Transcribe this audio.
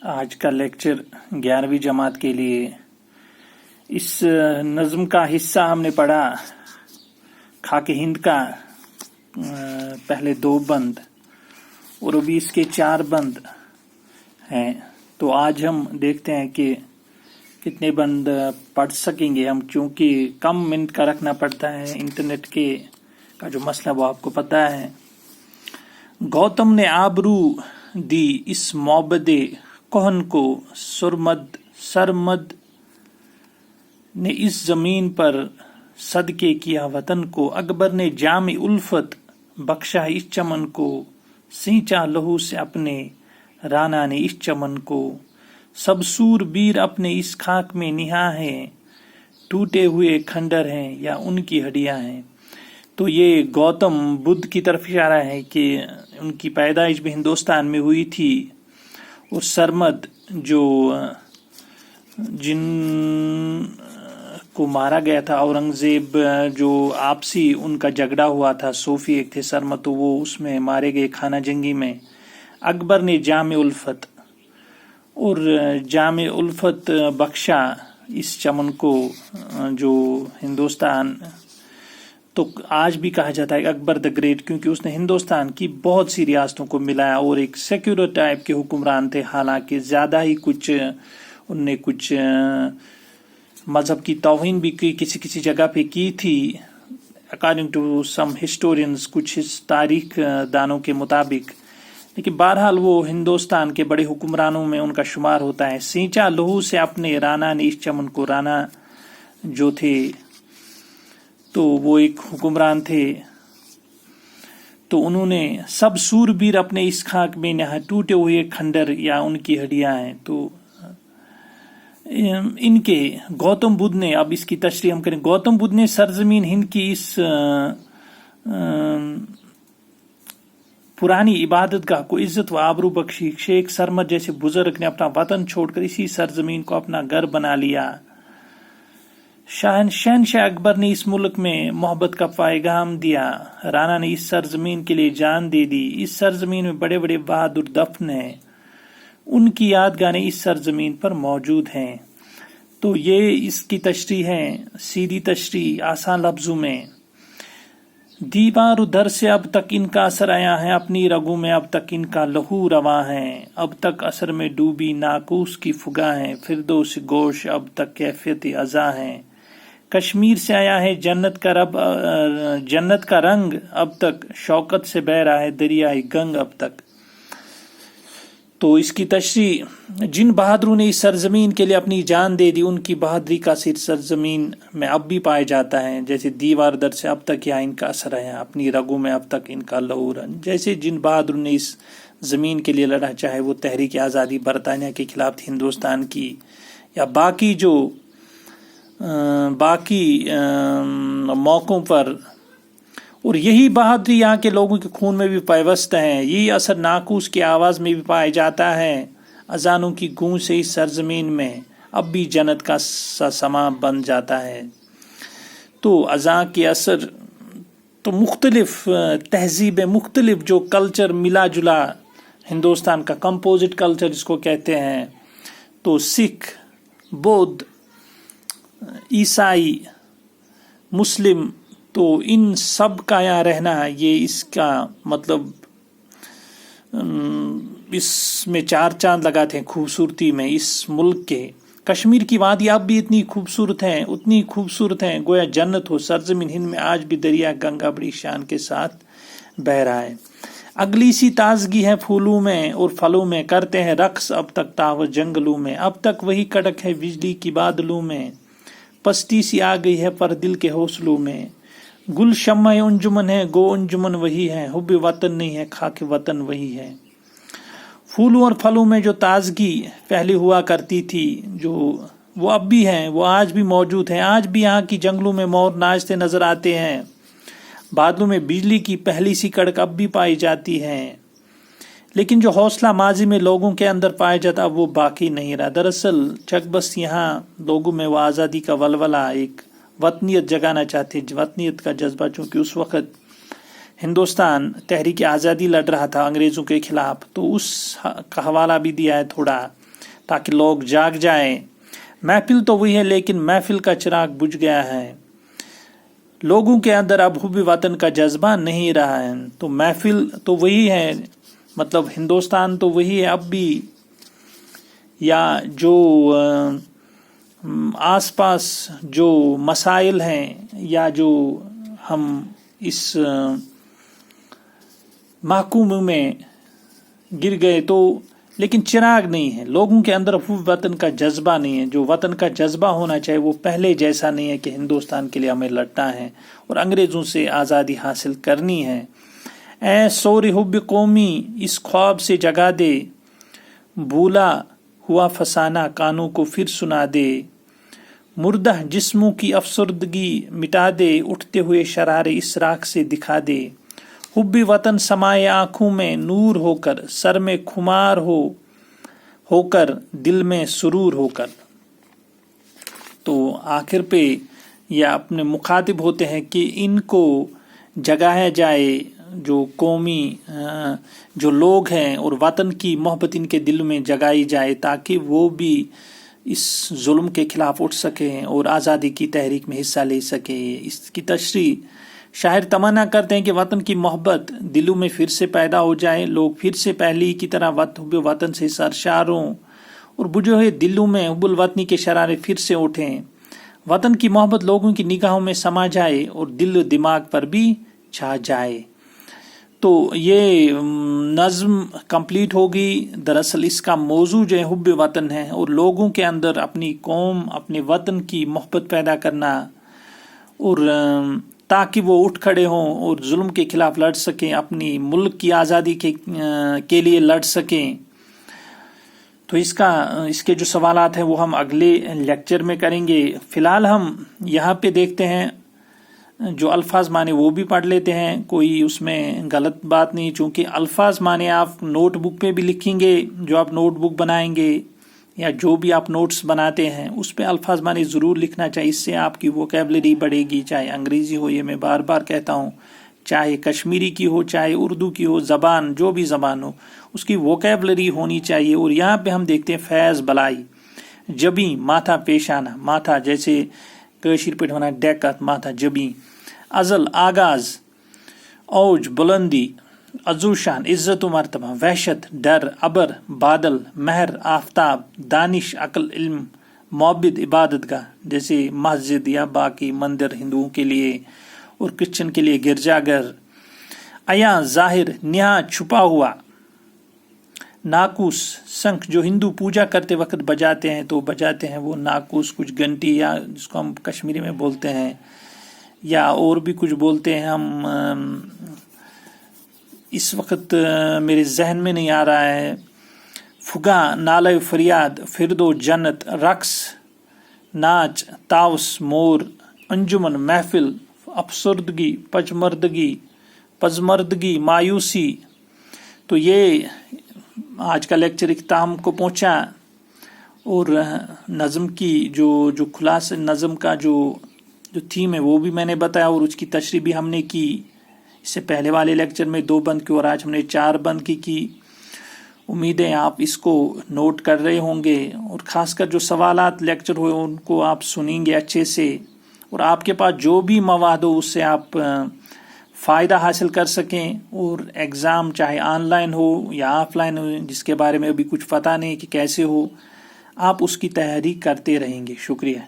آج کا لیکچر 11ویں جماعت کے لیے اس نظم کا حصہ ہم نے پڑھا خاک ہند کا پہلے 2 بند اور ابھی اس کے 4 بند ہیں. تو آج ہم دیکھتے ہیں کہ کتنے بند پڑھ سکیں گے ہم، چونکہ کم منٹ کا رکھنا پڑتا ہے. انٹرنیٹ کا جو مسئلہ وہ آپ کو پتہ ہے. گوتم نے آبرو دی اس معبد کہن کو، سرمد نے اس زمین پر صدقے کیا وطن کو. اکبر نے جام الفت بخشا اس چمن کو، سینچا لہو سے اپنے رانا نے اس چمن کو. سب سور بیر اپنے اس خاک میں نہا ہیں، ٹوٹے ہوئے کھنڈر ہیں یا ان کی ہڈیاں ہیں. تو یہ گوتم بدھ کی طرف اشارہ ہے کہ ان کی پیدائش بھی ہندوستان میں ہوئی تھی. اور سرمد جن کو مارا گیا تھا اورنگزیب، جو آپسی ان کا جھگڑا ہوا تھا، صوفی ایک تھے سرمد، تو وہ اس میں مارے گئے خانہ جنگی میں. اکبر نے جام الفت اور جام الفت بخشا اس چمن کو، جو ہندوستان تو آج بھی کہا جاتا ہے اکبر دا گریٹ، کیونکہ اس نے ہندوستان کی بہت سی ریاستوں کو ملایا اور ایک سیکولر ٹائپ کے حکمران تھے. حالانکہ زیادہ ہی ان نے کچھ مذہب کی توہین بھی کی، کسی جگہ پہ کی تھی، اکارڈنگ ٹو سم ہسٹورینز، کچھ تاریخ دانوں کے مطابق. لیکن بہرحال وہ ہندوستان کے بڑے حکمرانوں میں ان کا شمار ہوتا ہے. سینچا لہو سے اپنے رانا نے اس چمن کو. رانا جو تھے تو وہ ایک حکمران تھے، تو انہوں نے سب سور بیر اپنے اس خاک میں نہا، ٹوٹے ہوئے کھنڈر یا ان کی ہڈیاں ہیں. تو ان کے گوتم بدھ نے، اب اس کی تشریح ہم کریں. گوتم بدھ نے سرزمین ہند کی اس پرانی عبادت گاہ کو عزت و آبرو بخشی. شیخ سرمد جیسے بزرگ نے اپنا وطن چھوڑ کر اسی سرزمین کو اپنا گھر بنا لیا. شہنشاہ اکبر نے اس ملک میں محبت کا پیغام دیا. رانا نے اس سرزمین کے لیے جان دے دی. اس سرزمین میں بڑے بڑے بہادر دفن ہیں، ان کی یادگاریں اس سرزمین پر موجود ہیں. تو یہ اس کی تشریح ہے، سیدھی تشریح آسان لفظوں میں. دیوار در سے اب تک ان کا اثر آیا ہے، اپنی رگوں میں اب تک ان کا لہو رواں ہے. اب تک اثر میں ڈوبی ناقوس کی فگا ہے، فردوس گوش اب تک کیفیت ازا ہے. کشمیر سے آیا ہے جنت کا رنگ، اب تک شوکت سے بہہ رہا ہے دریائے گنگ اب تک. تو اس کی تشریح، جن بہادروں نے اس سرزمین کے لیے اپنی جان دے دی، ان کی بہادری کا اثر سرزمین میں اب بھی پایا جاتا ہے. جیسے دیوار در سے اب تک یا ان کا اثر ہے، اپنی رگوں میں اب تک ان کا لہو رنگ. جیسے جن بہادروں نے اس زمین کے لیے لڑا، چاہے وہ تحریک آزادی برطانیہ کے خلاف تھی ہندوستان کی، یا باقی موقعوں پر. اور یہی بہادری یہاں کے لوگوں کے خون میں بھی پیوست ہے. یہی اثر ناقوس کی آواز میں بھی پایا جاتا ہے. اذانوں کی گونج سے اس سرزمین میں اب بھی جنت کا سما بن جاتا ہے. تو اذان کے اثر تو مختلف تہذیبیں، مختلف جو کلچر ملا جلا ہندوستان کا، کمپوزٹ کلچر جس کو کہتے ہیں. تو سکھ، بدھ، عیسائی، مسلم، تو ان سب کا یہاں رہنا، یہ اس کا مطلب اس میں 4 چاند لگاتے ہیں خوبصورتی میں اس ملک کے. کشمیر کی وادی اب بھی اتنی خوبصورت ہیں گویا جنت ہو. سرزمین ہند میں آج بھی دریا گنگا بڑی شان کے ساتھ بہہ رہا ہے. اگلی سی تازگی ہے پھولوں میں اور پھلوں میں، کرتے ہیں رقص اب تک تاور جنگلوں میں. اب تک وہی کڑک ہے بجلی کی بادلوں میں، پستی سی آ گئی ہے پر دل کے حوصلوں میں. گل شمع انجمن ہے، گو انجمن وہی ہے، حب وطن نہیں ہے، خاک وطن وہی ہے. پھولوں اور پھلوں میں جو تازگی پہلے ہوا کرتی تھی، جو وہ اب بھی ہیں، وہ آج بھی موجود ہیں. آج بھی یہاں کی جنگلوں میں مور ناچتے نظر آتے ہیں. بادلوں میں بجلی کی پہلی سی کڑک اب بھی پائی جاتی ہے. لیکن جو حوصلہ ماضی میں لوگوں کے اندر پایا جاتا وہ باقی نہیں رہا. دراصل چک بس یہاں لوگوں میں وہ آزادی کا ولولہ، ایک وطنیت جگانا چاہتے، وطنیت کا جذبہ، چونکہ اس وقت ہندوستان تحریک آزادی لڑ رہا تھا انگریزوں کے خلاف. تو اس کا حوالہ بھی دیا ہے تھوڑا. تاکہ لوگ جاگ جائیں. محفل تو وہی ہے لیکن محفل کا چراغ بجھ گیا ہے. لوگوں کے اندر اب حب وطن کا جذبہ نہیں رہا ہے. تو محفل تو وہی ہے، مطلب ہندوستان تو وہی ہے اب بھی، یا جو آس پاس جو مسائل ہیں یا جو ہم اس محکوم میں گر گئے تو، لیکن چراغ نہیں ہے لوگوں کے اندر، حب وطن کا جذبہ نہیں ہے. جو وطن کا جذبہ ہونا چاہیے وہ پہلے جیسا نہیں ہے کہ ہندوستان کے لیے ہمیں لڑنا ہے اور انگریزوں سے آزادی حاصل کرنی ہے. اے سور حب قومی اس خواب سے جگا دے، بھولا ہوا فسانہ کانوں کو پھر سنا دے. مردہ جسموں کی افسردگی مٹا دے، اٹھتے ہوئے شرارے اس راکھ سے دکھا دے. حب وطن سمائے آنکھوں میں نور ہو کر، سر میں خمار ہو کر، دل میں سرور ہو کر. تو آخر پہ یہ اپنے مخاطب ہوتے ہیں کہ ان کو جگایا جائے، جو قومی جو لوگ ہیں، اور وطن کی محبت ان کے دل میں جگائی جائے تاکہ وہ بھی اس ظلم کے خلاف اٹھ سکیں اور آزادی کی تحریک میں حصہ لے سکیں. اس کی تشریح شاعر تمنا کرتے ہیں کہ وطن کی محبت دلوں میں پھر سے پیدا ہو جائے، لوگ پھر سے پہلی کی طرح حب وطن سے سرشار ہوں اور بجھے ہوئے دلوں میں حب الوطنی کے شرارے پھر سے اٹھیں. وطن کی محبت لوگوں کی نگاہوں میں سما جائے اور دل و دماغ پر بھی چھا جائے. تو یہ نظم کمپلیٹ ہوگی. دراصل اس کا موضوع جو ہے حب وطن ہے، اور لوگوں کے اندر اپنی قوم، اپنے وطن کی محبت پیدا کرنا، اور تاکہ وہ اٹھ کھڑے ہوں اور ظلم کے خلاف لڑ سکیں، اپنی ملک کی آزادی کے لیے لڑ سکیں. تو اس کے جو سوالات ہیں وہ ہم اگلے لیکچر میں کریں گے. فی الحال ہم یہاں پہ دیکھتے ہیں جو الفاظ معنی وہ بھی پڑھ لیتے ہیں. کوئی اس میں غلط بات نہیں، چونکہ الفاظ معنی آپ نوٹ بک پہ بھی لکھیں گے، جو آپ نوٹ بک بنائیں گے یا جو بھی آپ نوٹس بناتے ہیں اس پہ الفاظ معنی ضرور لکھنا چاہیے. اس سے آپ کی ووکیبلری بڑھے گی، چاہے انگریزی ہو، یہ میں بار بار کہتا ہوں، چاہے کشمیری کی ہو، چاہے اردو کی ہو، زبان جو بھی زبان ہو اس کی ووکیبلری ہونی چاہیے. اور یہاں پہ ہم دیکھتے ہیں فیض بلائی، جبیں ماتھا پیشانہ، ماتھا جیسے کشیر پہ ہونا ڈیکت، ماتھا جبیں، ازل آغاز، اوج بلندی، عزوشان عزت و مرتبہ، وحشت ڈر، ابر بادل، مہر آفتاب، دانش عقل علم، معبد عبادت گاہ جیسے مسجد یا باقی مندر ہندوؤں کے لیے اور کرسچن کے لیے گرجا گھر، عیاں ظاہر، نہاں چھپا ہوا، ناقوس شنکھ جو ہندو پوجا کرتے وقت بجاتے ہیں تو بجاتے ہیں وہ ناقوس، کچھ گھنٹی یا جس کو ہم کشمیری میں بولتے ہیں، یا اور بھی کچھ بولتے ہیں ہم اس وقت میرے ذہن میں نہیں آ رہا ہے. فگا، نالہ فریاد، فردو جنت، رقص، ناچ، تاؤس، مور، انجمن، محفل، افسردگی، پزمردگی، مایوسی. تو یہ آج کا لیکچر اختتام کو پہنچا، اور نظم کی جو خلاصہ نظم کا جو تھیم ہے وہ بھی میں نے بتایا، اور اس کی تشریح بھی ہم نے کی. اس سے پہلے والے لیکچر میں 2 بند کی اور آج ہم نے 4 بند کی. امید ہے آپ اس کو نوٹ کر رہے ہوں گے، اور خاص کر جو سوالات لیکچر ہوئے ان کو آپ سنیں گے اچھے سے، اور آپ کے پاس جو بھی مواد ہو اس سے آپ فائدہ حاصل کر سکیں. اور ایگزام چاہے آن لائن ہو یا آف لائن ہو، جس کے بارے میں ابھی کچھ پتہ نہیں کہ کیسے ہو، آپ اس کی تیاری کرتے رہیں گے. شکریہ.